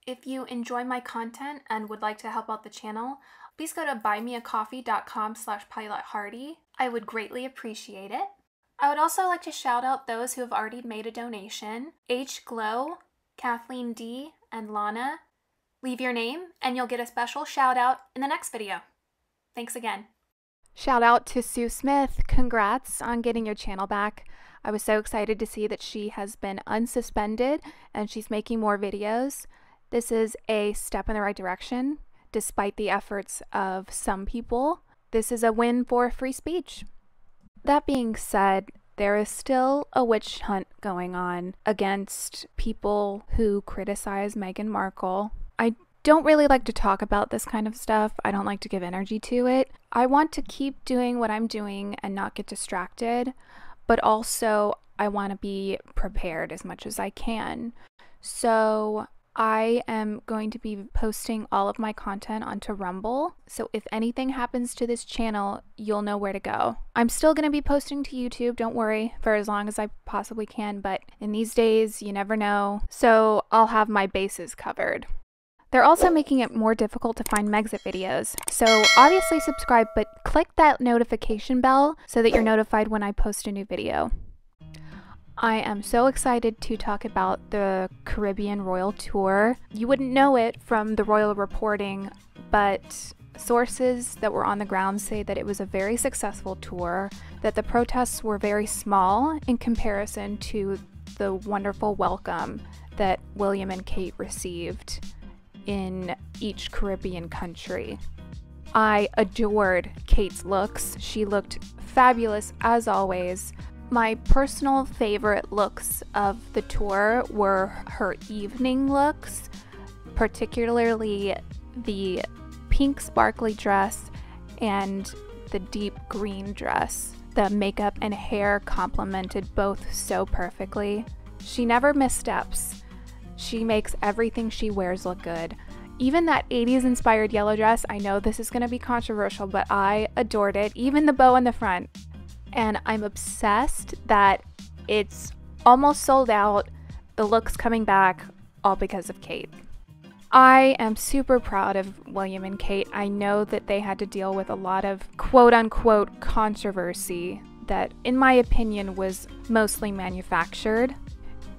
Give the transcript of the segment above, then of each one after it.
If you enjoy my content and would like to help out the channel, please go to buymeacoffee.com/pilothardy. I would greatly appreciate it. I would also like to shout out those who have already made a donation: H. Glow, Kathleen D, and Lana. Leave your name and you'll get a special shout out in the next video. Thanks again. Shout out to Sue Smith. Congrats on getting your channel back. I was so excited to see that she has been unsuspended and she's making more videos. This is a step in the right direction, despite the efforts of some people. This is a win for free speech. That being said, there is still a witch hunt going on against people who criticize Meghan Markle. I don't really like to talk about this kind of stuff. I don't like to give energy to it. I want to keep doing what I'm doing and not get distracted, but also I want to be prepared as much as I can. So I am going to be posting all of my content onto Rumble, so if anything happens to this channel, you'll know where to go. I'm still going to be posting to YouTube, don't worry, for as long as I possibly can, but in these days, you never know, so I'll have my bases covered. They're also making it more difficult to find Megxit videos, so obviously subscribe, but click that notification bell so that you're notified when I post a new video. I am so excited to talk about the Caribbean Royal Tour. You wouldn't know it from the royal reporting, but sources that were on the ground say that it was a very successful tour, that the protests were very small in comparison to the wonderful welcome that William and Kate received in each Caribbean country. I adored Kate's looks. She looked fabulous as always. My personal favorite looks of the tour were her evening looks, particularly the pink sparkly dress and the deep green dress. The makeup and hair complemented both so perfectly. She never missteps. She makes everything she wears look good. Even that 80s inspired yellow dress, I know this is going to be controversial, but I adored it, even the bow in the front. And I'm obsessed that it's almost sold out, the looks coming back, all because of Kate. I am super proud of William and Kate. I know that they had to deal with a lot of quote-unquote controversy that, in my opinion, was mostly manufactured,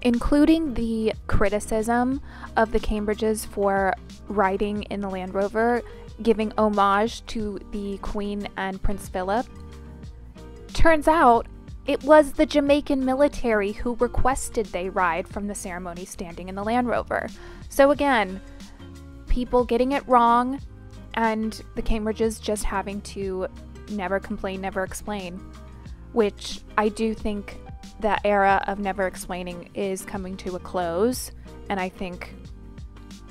including the criticism of the Cambridges for riding in the Land Rover, giving homage to the Queen and Prince Philip. Turns out, it was the Jamaican military who requested they ride from the ceremony standing in the Land Rover. So again, people getting it wrong, and the Cambridges just having to never complain, never explain, which I do think that era of never explaining is coming to a close, and I think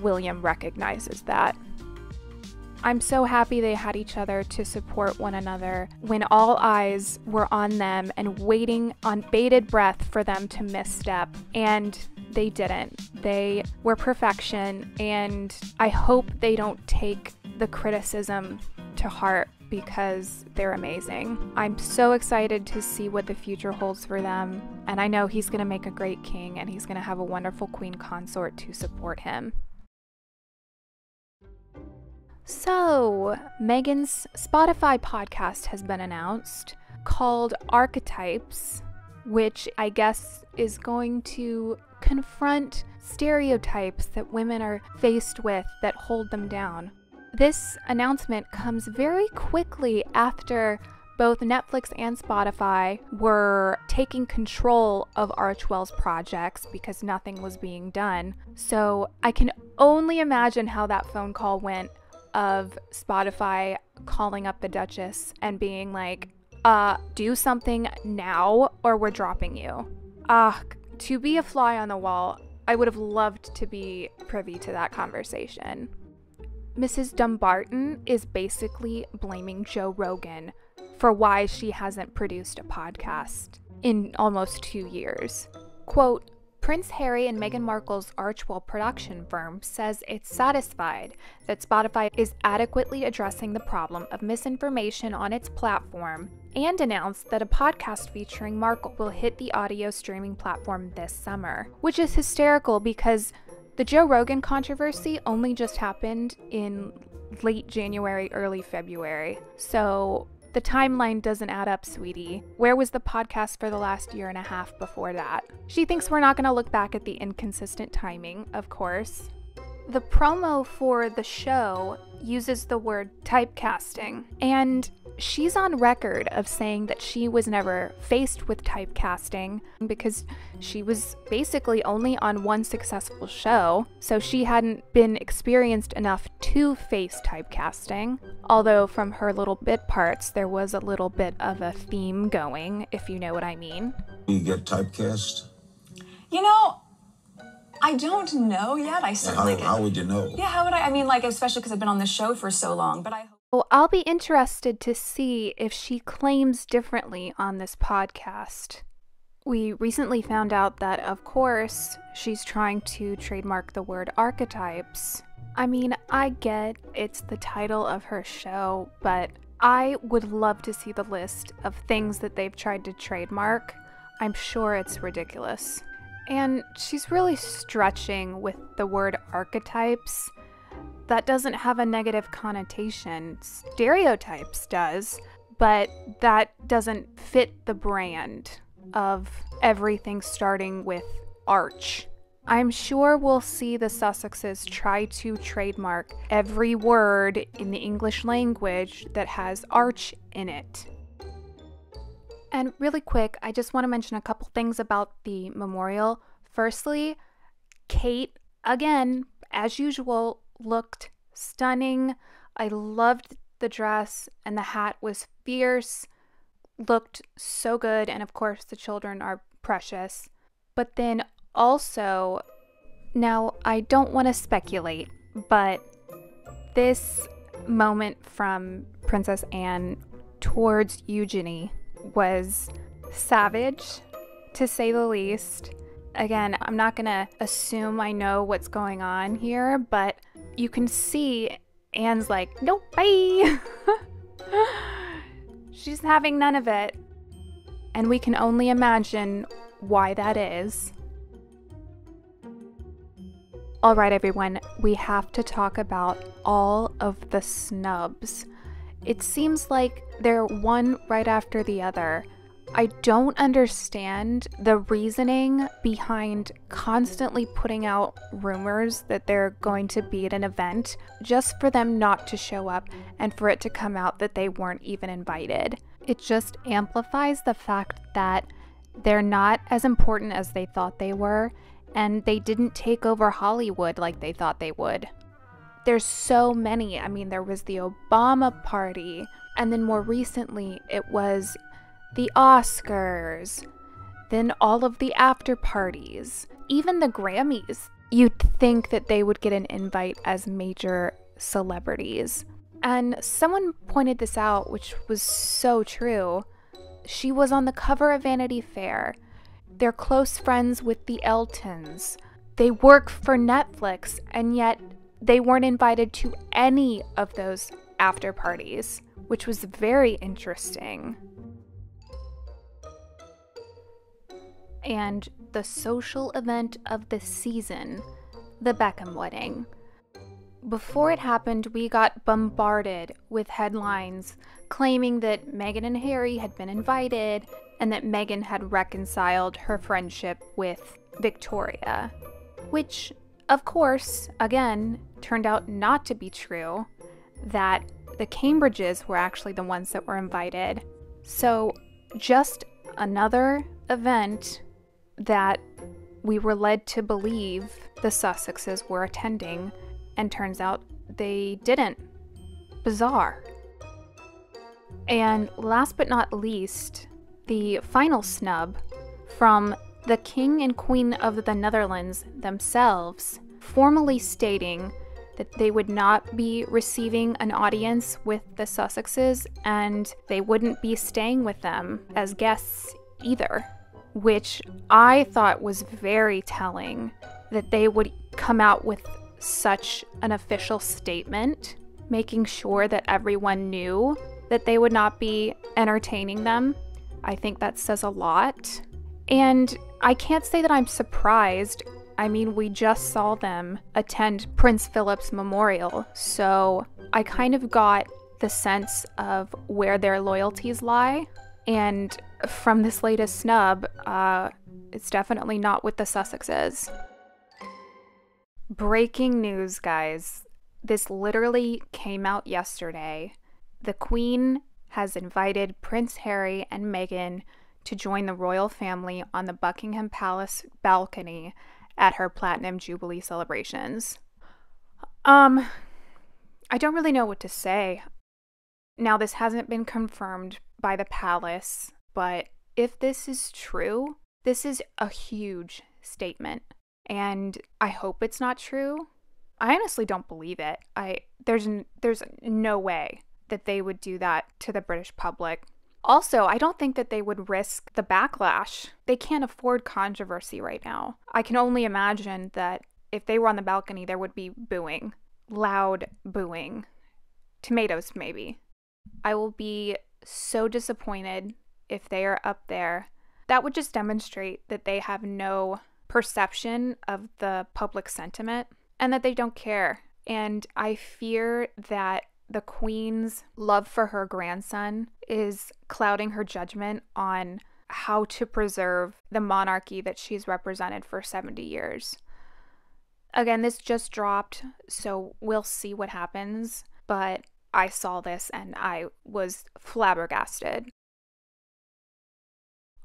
William recognizes that. I'm so happy they had each other to support one another when all eyes were on them and waiting on bated breath for them to misstep, and they didn't. They were perfection, and I hope they don't take the criticism to heart because they're amazing. I'm so excited to see what the future holds for them, and I know he's going to make a great king, and he's going to have a wonderful queen consort to support him. So, Meghan's Spotify podcast has been announced, called Archetypes, which I guess is going to confront stereotypes that women are faced with that hold them down. This announcement comes very quickly after both Netflix and Spotify were taking control of Archwell's projects because nothing was being done. So I can only imagine how that phone call went, of Spotify calling up the Duchess and being like, do something now or we're dropping you. To be a fly on the wall, I would have loved to be privy to that conversation. Mrs. Dumbarton is basically blaming Joe Rogan for why she hasn't produced a podcast in almost 2 years. Quote, Prince Harry and Meghan Markle's Archwell production firm says it's satisfied that Spotify is adequately addressing the problem of misinformation on its platform, and announced that a podcast featuring Markle will hit the audio streaming platform this summer. Which is hysterical because The Joe Rogan controversy only just happened in late January, early February. So the timeline doesn't add up, sweetie. Where was the podcast for the last year and a half before that? She thinks we're not going to look back at the inconsistent timing, of course. The promo for the show uses the word typecasting, and she's on record of saying that she was never faced with typecasting because she was basically only on one successful show, so she hadn't been experienced enough to face typecasting. Although from her little bit parts, there was a little bit of a theme going, if you know what I mean. You get typecast? You know, I don't know yet. I certainly How would you know? Yeah, how would I? I mean, like, especially because I've been on this show for so long, but I hope. Well, I'll be interested to see if she claims differently on this podcast. We recently found out that, of course, she's trying to trademark the word archetypes. I mean, I get it's the title of her show, but I would love to see the list of things that they've tried to trademark. I'm sure it's ridiculous. And she's really stretching with the word archetypes. That doesn't have a negative connotation. Stereotypes does, but that doesn't fit the brand of everything starting with arch. I'm sure we'll see the Sussexes try to trademark every word in the English language that has arch in it. And really quick, I just want to mention a couple things about the memorial. Firstly, Kate, again, as usual, looked stunning. I loved the dress, and the hat was fierce, looked so good, and of course the children are precious. But then also, now I don't want to speculate, but this moment from Princess Anne towards Eugenie was savage, to say the least. Again, I'm not gonna assume I know what's going on here, but you can see Anne's like, nope, bye. She's having none of it. And we can only imagine why that is. All right, everyone, we have to talk about all of the snubs. It seems like they're one right after the other. I don't understand the reasoning behind constantly putting out rumors that they're going to be at an event just for them not to show up and for it to come out that they weren't even invited. It just amplifies the fact that they're not as important as they thought they were, and they didn't take over Hollywood like they thought they would. There's so many. I mean, there was the Obama party, and then more recently it was the Oscars, then all of the after parties, even the Grammys. You'd think that they would get an invite as major celebrities. And someone pointed this out, which was so true. She was on the cover of Vanity Fair. They're close friends with the Eltons. They work for Netflix, and yet they weren't invited to any of those after parties, which was very interesting. And the social event of the season, the Beckham wedding. Before it happened, we got bombarded with headlines claiming that Meghan and Harry had been invited and that Meghan had reconciled her friendship with Victoria, which, of course, again, turned out not to be true, that the Cambridges were actually the ones that were invited. So just another event that we were led to believe the Sussexes were attending, and turns out they didn't. Bizarre. And last but not least, the final snub from the King and Queen of the Netherlands themselves, formally stating that they would not be receiving an audience with the Sussexes and they wouldn't be staying with them as guests either, which I thought was very telling, that they would come out with such an official statement, making sure that everyone knew that they would not be entertaining them. I think that says a lot. And I can't say that I'm surprised. I mean, we just saw them attend Prince Philip's memorial, so I kind of got the sense of where their loyalties lie. And from this latest snub, it's definitely not with the Sussexes. Breaking news, guys. This literally came out yesterday. The Queen has invited Prince Harry and Meghan to join the royal family on the Buckingham Palace balcony at her Platinum Jubilee celebrations. I don't really know what to say. Now, this hasn't been confirmed by the palace, but if this is true, this is a huge statement. And I hope it's not true. I honestly don't believe it. There's no way that they would do that to the British public. Also, I don't think that they would risk the backlash. They can't afford controversy right now. I can only imagine that if they were on the balcony, there would be booing. Loud booing. Tomatoes, maybe. I will be so disappointed if they are up there. That would just demonstrate that they have no perception of the public sentiment and that they don't care. And I fear that the Queen's love for her grandson is clouding her judgment on how to preserve the monarchy that she's represented for 70 years. Again, this just dropped, so we'll see what happens, but I saw this and I was flabbergasted.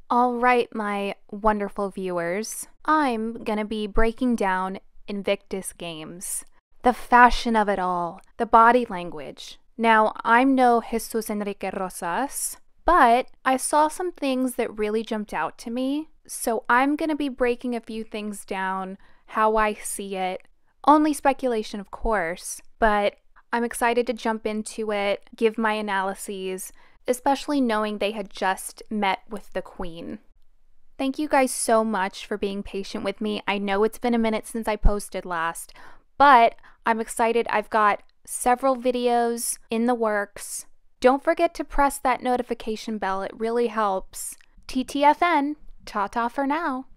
All right, my wonderful viewers, I'm gonna be breaking down Invictus Games. The fashion of it all, the body language. Now, I'm no Jesus Enrique Rosas, but I saw some things that really jumped out to me, so I'm gonna be breaking a few things down, how I see it. Only speculation, of course, but I'm excited to jump into it, give my analyses, especially knowing they had just met with the Queen. Thank you guys so much for being patient with me. I know it's been a minute since I posted last, but I'm excited. I've got several videos in the works. Don't forget to press that notification bell. It really helps. TTFN. Ta-ta for now.